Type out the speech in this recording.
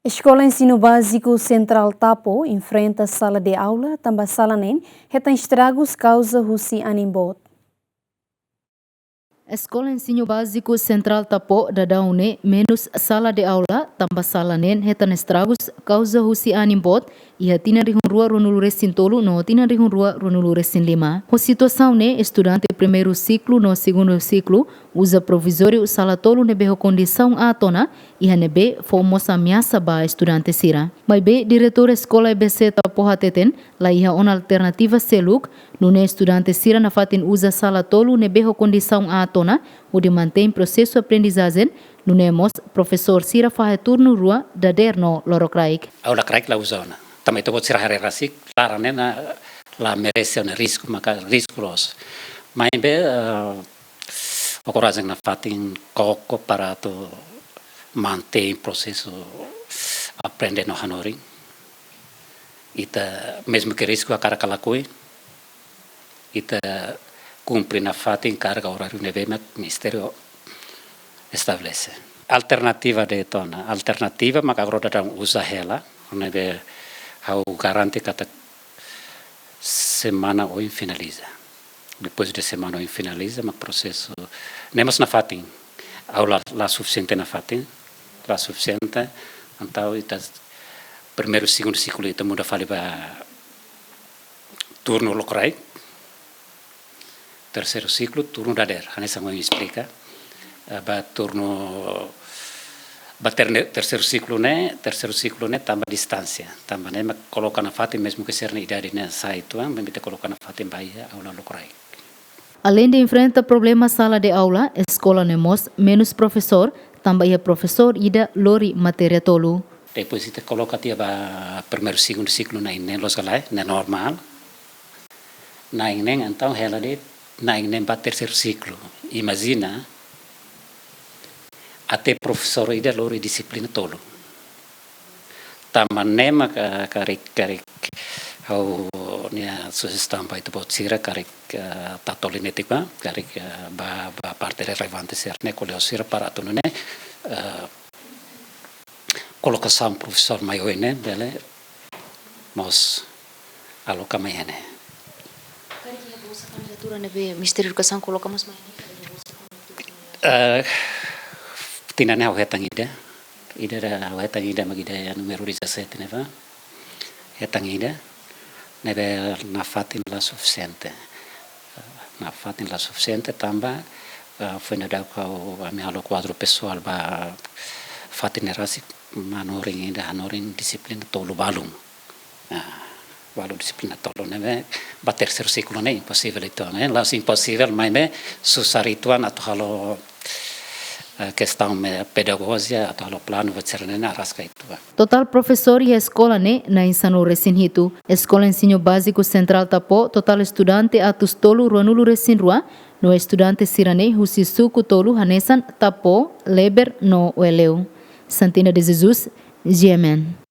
Escola Ensino Básico Sentral Tapo enfrenta sala de aula, tanba sala anin, hetan estragus kauza husi anin. Eskola Ensino Básico Sentral Tapo dadaune menos sala de aula, tanba sala nen hetan estragus kauza husi anin ia tina rihun rua runulu resin tolu no tina rihun rua runulu resin lima. A situação ne estudante primeiro ciclo no segundo ciclo usa provisório sala tolu nebe condição atona e nebe fomos ameaça ba estudante sira. Mas be diretor Eskola EBC Tapo hateten la ia on alternativa seluk nune estudante sira na fatin usa sala tolu nebe condição atona o de mantém processo aprendizagem nunemos professor sira fahe turno rua daderno lorokraik. Aula kraik la usona. Também estou a dizer a rasik, claro, né, lá merece um risco, mas risco los. Mas bem, o coragem na fatin coco para tu manter o processo aprender no hanori. E mesmo que risco a cara calacoi, e cumpre na fatin carga horário neve, mas o ministério estabelece. Alternativa de tona, alternativa, mas agora não usa ela, neve ao garante que a semana hoje finaliza. Depois de semana hoje finaliza, mas processo... Nemos na fatin, aula lá suficiente na fatin, lá suficiente, então, primeiro, segundo ciclo, então, muda fali para turno locrai, terceiro ciclo, turno dader, a nessa me explica, para turno... terceiro ciclo né tamba distância tamba né mas coloca na fatin mesmo que ser na idade né sai tu mas me coloca na fatin bahia aula locrai. Além de enfrentar problemas sala de aula, escola nemos menos professor, também é professor ida lori matéria tolu. Depois te coloca tia ba primeiro segundo ciclo na inen los galai na normal. Na inen então ela de na inen ba terceiro ciclo. Imagina até professor ida lori disciplina tolo. Tamanema karik au nia sugestão para itu sira karik tatolinetipa karik ba parte relevante serne colheu sira para tu né colocação professor maior né dele mas aloca mais né. Karik ia bolsa candidatura nebe Ministério da Educação colocamos mais tina ne hetan ida magida ya número 17 neva hetan ida nebe na fatin la suficiente tamba foi na dau a minha alo quadro pessoal ba fatin rasi manoring ida hanoring disiplina tolo balum disiplina tolo nebe ba terceiro ciclo ne impossível então né lá impossível mas me susarituan atau halo questão pedagógica atau plano veterinário arrasca itu. Total professor e escola ne na Ensinu resin hitu. Escola Ensino Básico Sentral Tapo total estudante atus tolu runulu resin rua no estudante sirane husi suku tolu hanesan tapo leber no ueleu. Santina de Jesus, GMN.